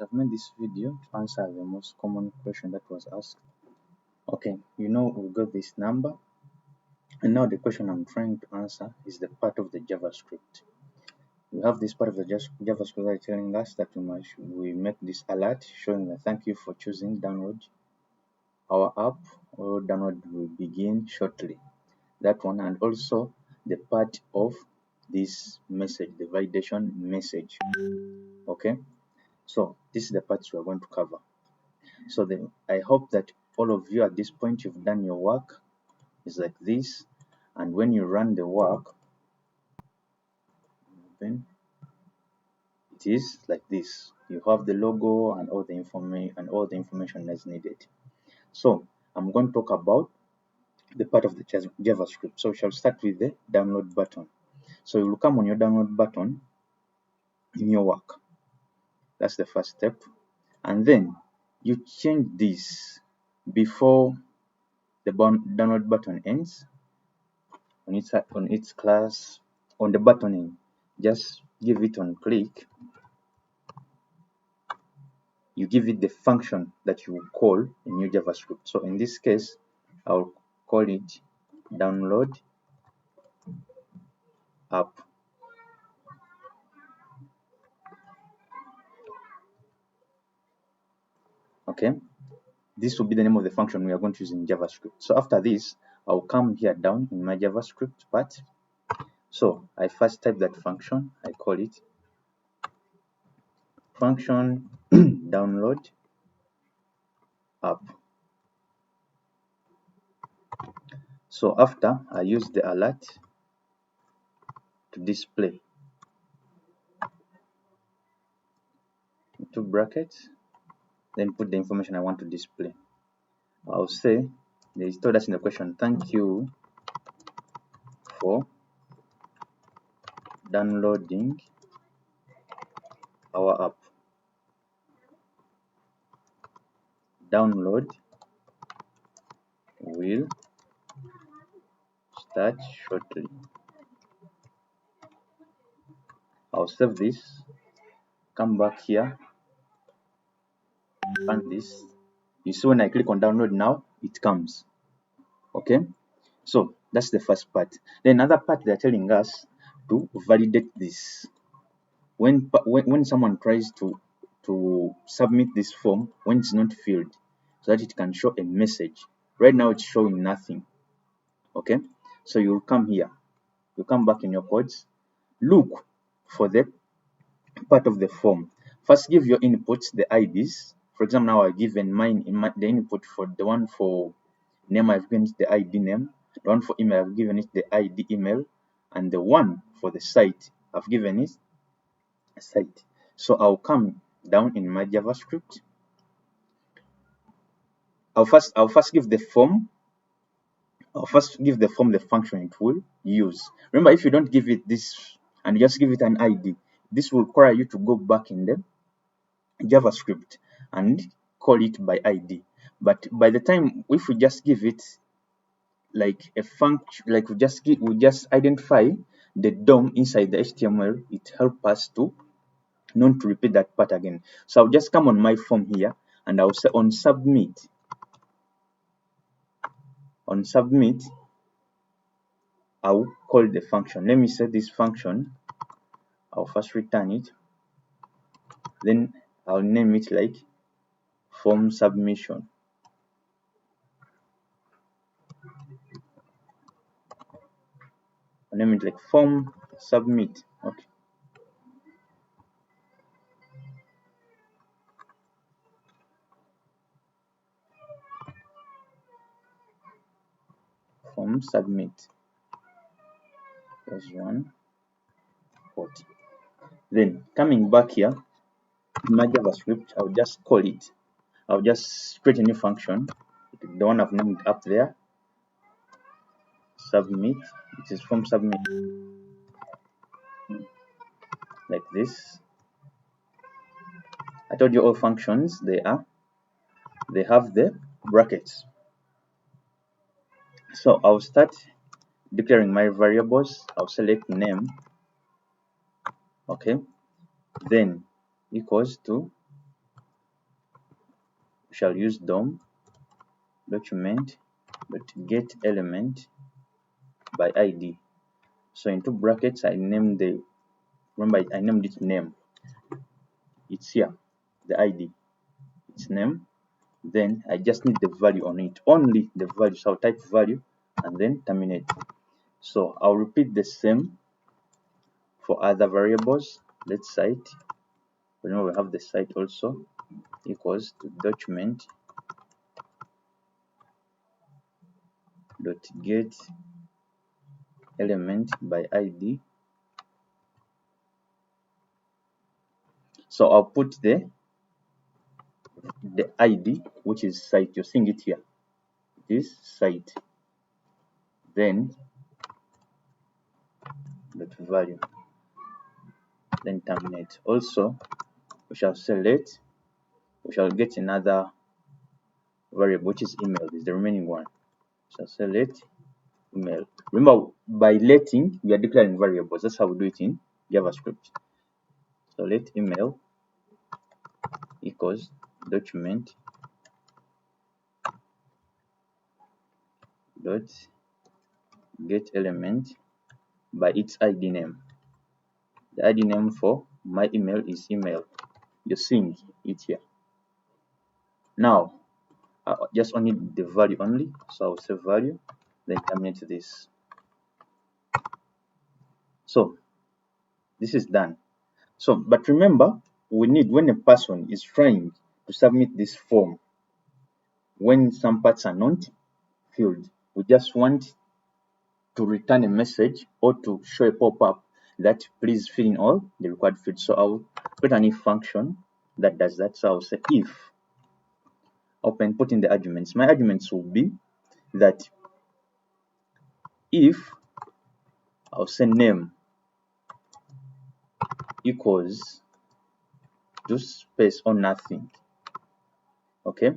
I've made this video to answer the most common question that was asked. Okay, we got this number, and now the question I'm trying to answer is the part of the JavaScript. We have this part of the JavaScript that is telling us that we make this alert showing that thank you for choosing download our app, or download will begin shortly. That one, and also the part of this message, the validation message. Okay, so this is the parts we are going to cover. So then I hope that all of you at this point you've done your work. It's like this, and when you run the work, then it is like this. You have the logo and all the information that's needed. So I'm going to talk about the part of the JavaScript. So we shall start with the download button. So you will come on your download button in your work. That's the first step, and then you change this before the download button ends. On its class, on the buttoning, just give it on click. You give it the function that you will call in your JavaScript. So in this case, I'll call it download app. Okay, this will be the name of the function we are going to use in JavaScript. So after this, I'll come here down in my JavaScript part. So I first type that function. I call it function download app. So after, I use the alert to display two brackets, then put the information I want to display. I'll say, they told us in the question, thank you for downloading our app. Download will start shortly. I'll save this, come back here, run this. You see when I click on download now, it comes. Okay, so that's the first part. Then another part, they're telling us to validate this. When someone tries to submit this form, when it's not filled, so that it can show a message. Right now it's showing nothing. Okay, so you'll come here, you come back in your codes, look for the part of the form. First give your inputs the IDs. For example, now I've given mine the input for the one for name, I've given it the ID name, the one for email, I've given it the ID email, and the one for the site, I've given it site. So I'll come down in my JavaScript. I'll first give the form. I'll first give the form the function it will use. Remember, if you don't give it this and just give it an ID, this will require you to go back in the JavaScript and call it by ID. But by the time, if we just give it like a function, like we just identify the DOM inside the HTML, it helps us to not to repeat that part again. So I'll just come on my form here, and I'll say on submit. On submit, I'll call the function. Let me set this function. I'll first return it, then I'll name it like form submission. I'll name it like form submit. Okay. Form submit. There's 140. Then coming back here in my JavaScript, I'll just call it. I'll just create a new function, the one I've named up there. Submit. It is form submit. Like this. I told you all functions they have the brackets. So I'll start declaring my variables. I'll select name. Okay, then equals to we shall use DOM document get element by ID. So into brackets I named I named it name. It's here, the ID, its name. Then I just need the value on it, only the value. So I'll type value and then terminate. So I'll repeat the same for other variables. Let's site. Remember we have the site also equals to document dot get element by ID. So I'll put the ID, which is site. You're seeing it here. This site. Then dot value. Then terminate. Also, we shall select. We shall get another variable, which is email. Is the remaining one. So select email. Remember, by letting we are declaring variables. That's how we do it in JavaScript. So let email equals document dot get element by its ID name. The ID name for my email is email. You're seeing it here. Now I just only the value only, so I'll say value, then terminate this. So this is done. So but remember, we need, when a person is trying to submit this form, when some parts are not filled, we just want to return a message or to show a pop-up that please fill in all the required fields. So I'll create an if function that does that. So I'll say if open, put in the arguments. My arguments will be that if I'll say name equals to space or nothing. Okay,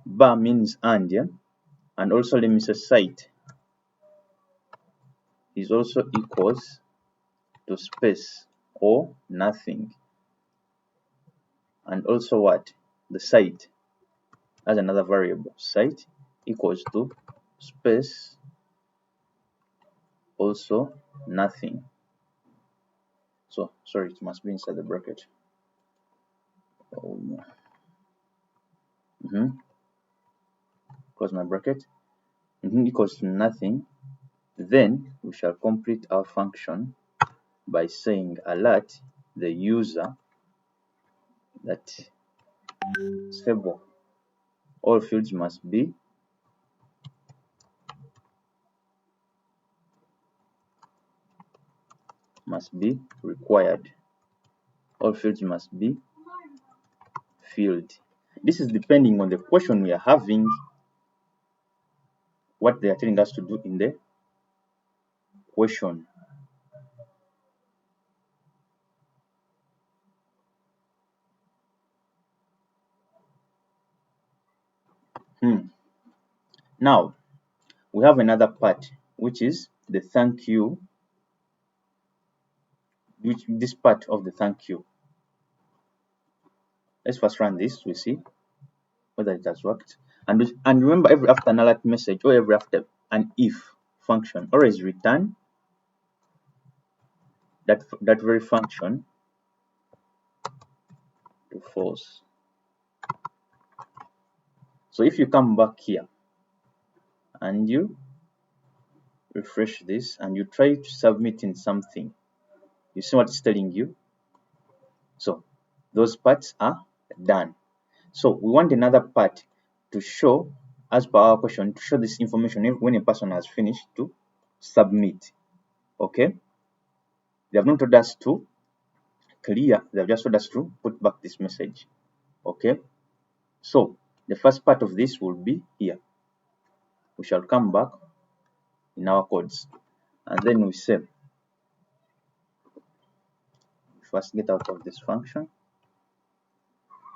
bar means and, yeah, and also let me say site is also equals to space or nothing, and also what, the site as another variable, site equals to space also nothing. So sorry, it must be inside the bracket. Close my bracket. Equals to nothing. Then we shall complete our function by saying alert the user that stable all fields must be required. All fields must be filled. This is depending on the question we are having, what they are telling us to do in the question. Now we have another part, which is the thank you, which this part of the thank you. Let's first run this, we see whether it has worked. And remember, every after an alert message or every after an if function, always return that very function to false. So if you come back here and you refresh this and you try to submit in something, you see what it's telling you. So those parts are done. So we want another part to show, as per our question, to show this information when a person has finished to submit. Okay, they have not told us to clear, they have just told us to put back this message. Okay, so the first part of this will be here. We shall come back in our codes and then we say, first get out of this function.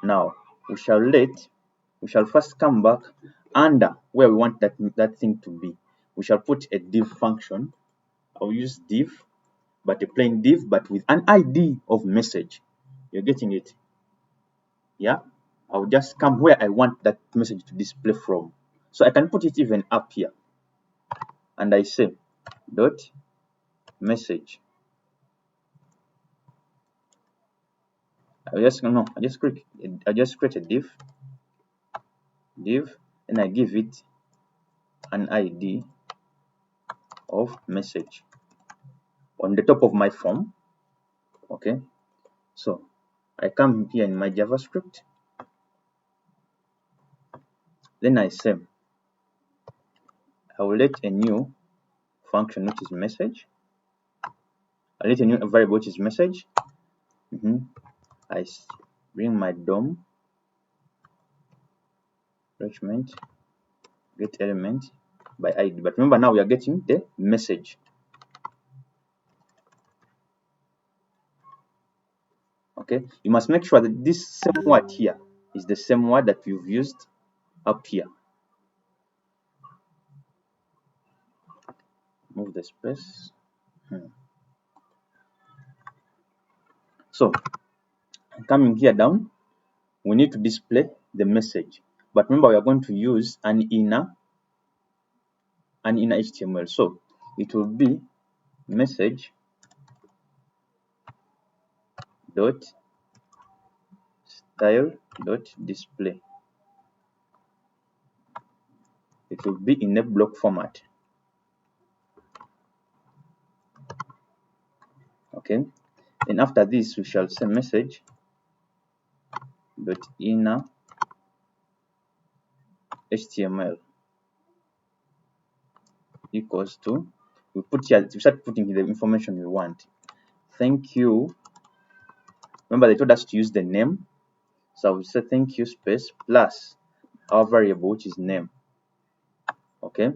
Now we shall first come back under where we want that thing to be. We shall put a div function. I'll use div, but a plain div, but with an ID of message. You're getting it? Yeah, I'll just come where I want that message to display from. So I can put it even up here, and I say dot message. I just create a div, and I give it an ID of message on the top of my form. Okay, so I come here in my JavaScript, then I say I will let a new function which is message. I let a new variable which is message. I bring my DOM enrichment get element by ID. But remember, now we are getting the message. Okay, you must make sure that this same word here is the same word that you've used up here. Move the space. So coming here down, we need to display the message. But remember, we are going to use an inner HTML. So it will be message dot style dot display. It will be in a block format. Okay, and after this we shall say message dot inner HTML equals to, we start putting the information we want. Thank you. Remember, they told us to use the name, so I will say thank you space plus our variable which is name. Okay,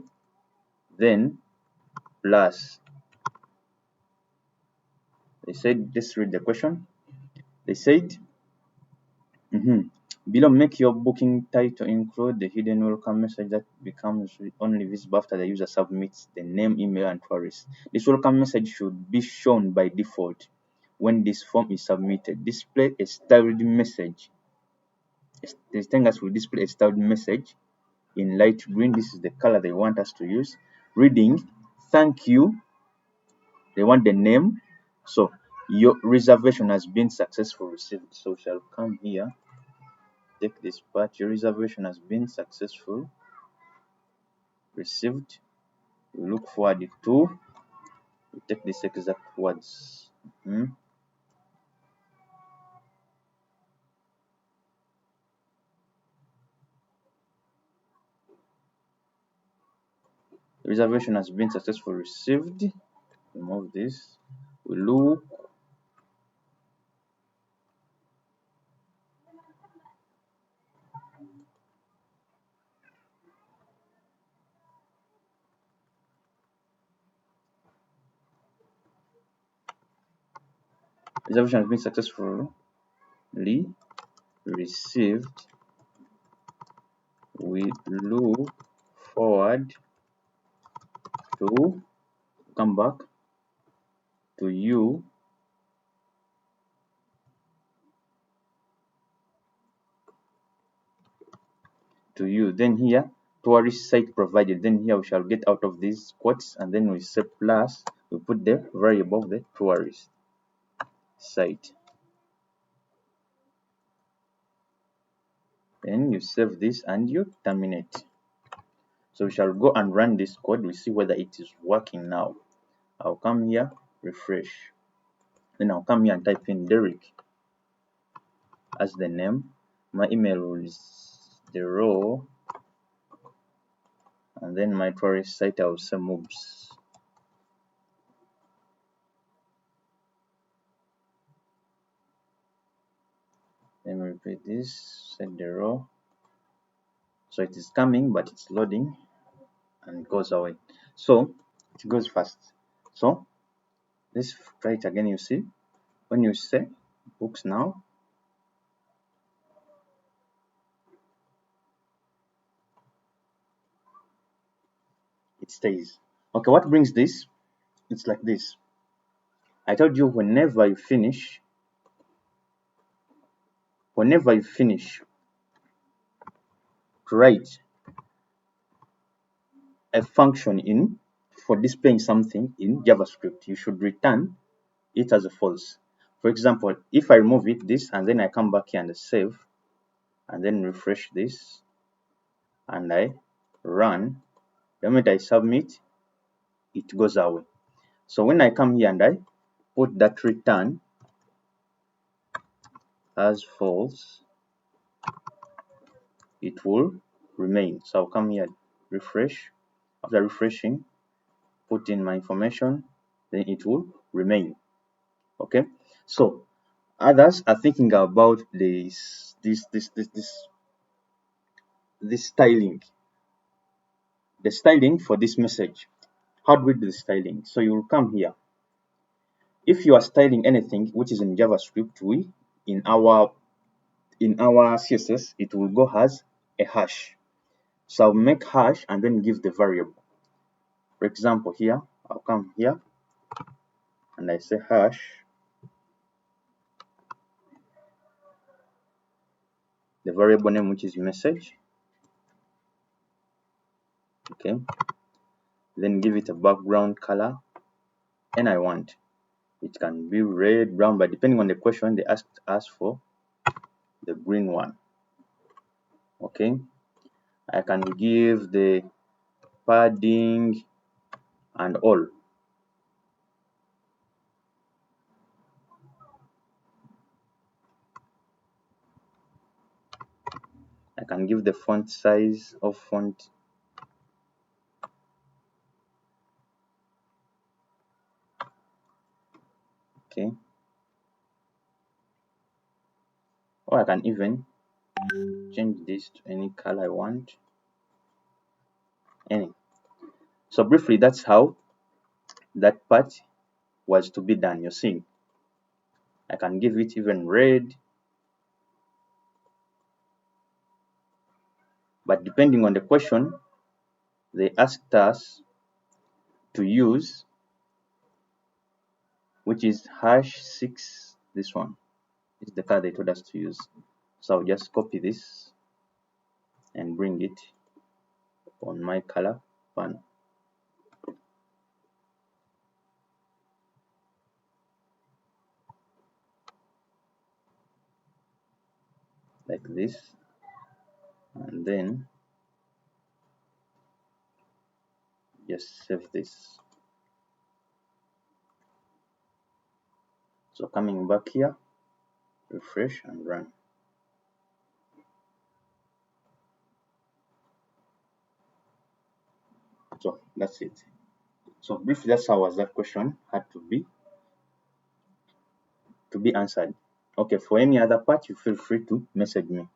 then plus, they said, let's read the question. They said below, make your booking title include the hidden welcome message that becomes only visible after the user submits the name, email, and queries. This welcome message should be shown by default when this form is submitted. Display a styled message. They're telling us we display a styled message in light green. This is the color they want us to use. Reading, thank you. They want the name. So your reservation has been successfully received. So we shall come here, take this part. Your reservation has been successful received. We look forward to, we take this exact words. The reservation has been successfully received. Remove this. We look reservation has been successfully received. We look forward to come back to you then here tourist site provided, then here we shall get out of these quotes, and then we say plus, we put the variable of the tourist site. Then you save this and you terminate. So we shall go and run this code. We see whether it is working now. I'll come here, refresh. Then I'll come here and type in Derek as the name. My email is the row, and then my tourist site, I will say moves. Let me repeat this, set the row. So it is coming, but it's loading and it goes away. So it goes fast. So let's try it again. You see, when you say books now, it stays. Okay, what brings this? It's like this. I told you whenever you finish to write a function in for displaying something in JavaScript, you should return it as a false. For example, if I remove this and then I come back here and save and then refresh this and I run, the moment I submit, it goes away. So when I come here and I put that return as false, it will remain. So I'll come here, refresh. After refreshing, put in my information, then it will remain. Okay, so others are thinking about this styling, the styling for this message. How do we do the styling? So you will come here. If you are styling anything which is in JavaScript, we in our CSS, it will go as a hash. So I'll make hash and then give the variable. For example, here I'll come here and I say hash, the variable name which is message. Okay, then give it a background color, and I want it can be red, brown, but depending on the question, they asked us for the green one. Okay, I can give the padding and all. I can give the font size of font. Okay, or I can even change this to any color I want. Any. So briefly, that's how that part was to be done. You're seeing, I can give it even red, but depending on the question, they asked us to use, which is #6. This one is the color they told us to use. So I'll just copy this and bring it on my color panel. Like this, and then just save this. So coming back here, refresh and run. So that's it. So briefly, that's how was that question had to be answered. Okay, for any other part, you feel free to message me.